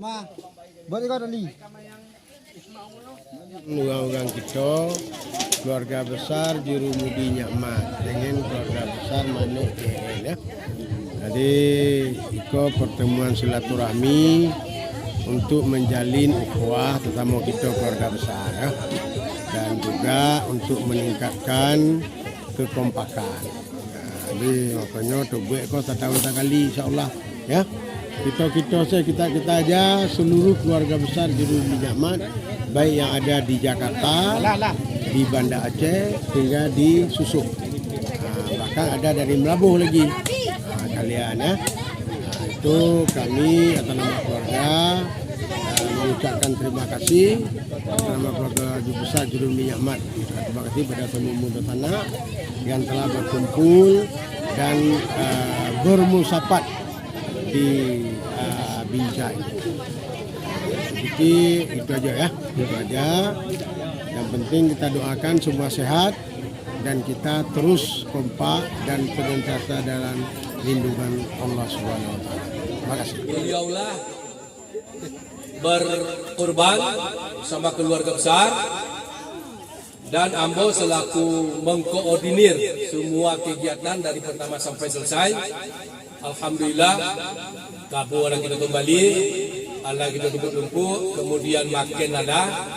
Ma, buat kau tadi. Orang kita keluarga besar Jurumudi Nyakmat dengan keluarga besar Manik ya. Jadi itu pertemuan silaturahmi untuk menjalin ukhuwah terutama kita keluarga besar ya. Dan juga untuk meningkatkan kekompakan. Jadi makanya buat kau setahun sekali insya-Allah ya. Kita aja seluruh keluarga besar Jurumudi Nyakmat baik yang ada di Jakarta, di Banda Aceh hingga di Susuk. Bahkan ada dari Melabuh lagi kalian ya. Itu kami atas nama keluarga mengucapkan terima kasih atas nama keluarga besar Jurumudi Nyakmat. Terima kasih pada semua muda tanah yang telah berkumpul dan bermusafat di Binjai. Jadi itu aja ya, itu aja. Yang penting kita doakan semua sehat dan kita terus kompak dan senantiasa dalam lindungan Allah Subhanahu Wa Taala. Terima kasih. Beliaulah berkorban bersama keluarga besar dan Ambo selaku mengkoordinir semua kegiatan dari pertama sampai selesai. Alhamdulillah, kabur orang kita kembali. Allah kita tumpuk, kemudian makin ada.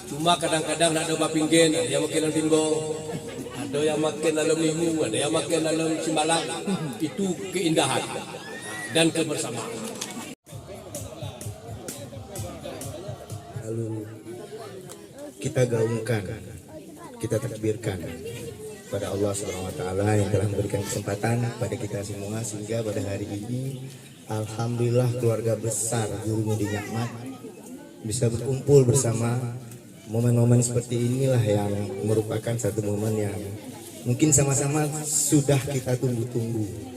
Cuma kadang-kadang nak ada pinggir, ada yang makin dalam tinggo, ada yang makin dalam minggu, ada yang makin dalam simbalang. Itu keindahan dan kebersamaan. Lalu kita gaungkan, kita takbirkan pada Allah Subhanahu Wa Taala yang telah memberikan kesempatan pada kita semua sehingga pada hari ini alhamdulillah keluarga besar Jurumudi Nyakmat bisa berkumpul bersama. Momen-momen seperti inilah yang merupakan satu momen yang mungkin sama-sama sudah kita tunggu-tunggu.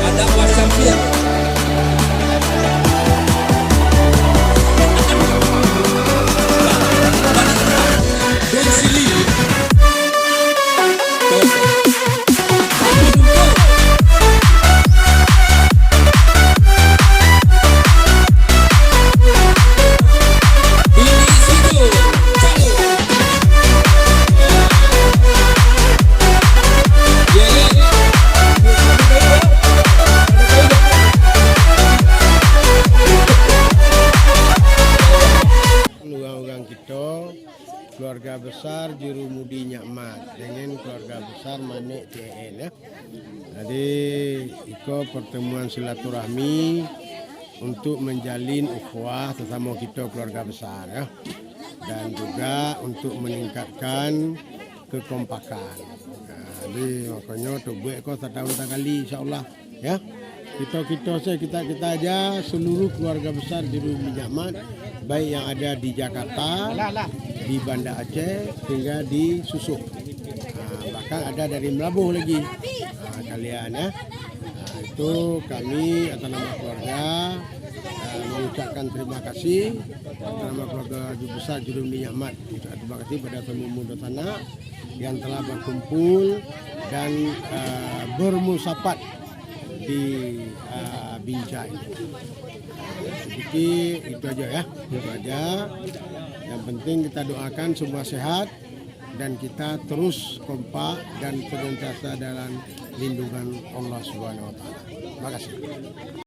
Ada besar Jurumudi Nyakmat dengan keluarga besar Manik TN ya. Jadi ikut pertemuan silaturahmi untuk menjalin ukhuwah sesama kita keluarga besar ya. Dan juga untuk meningkatkan kekompakan. Jadi makanya tu buat kau setahun sekali insya-Allah ya. Kita aja seluruh keluarga besar Jurumudi Nyakmat baik yang ada di Jakarta, di Banda Aceh hingga di Susuk. Bahkan ada dari Melabuh lagi kalian ya. Itu kami atas nama keluarga mengucapkan terima kasih atas nama keluarga besar Jurumudi Nyakmat. Terima kasih pada semua muda sana yang telah berkumpul dan bermusafat di Binjai. Jadi itu aja ya, itu aja. Yang penting kita doakan semua sehat dan kita terus kompak dan senantiasa dalam lindungan Allah Subhanahu wa taala. Terima kasih.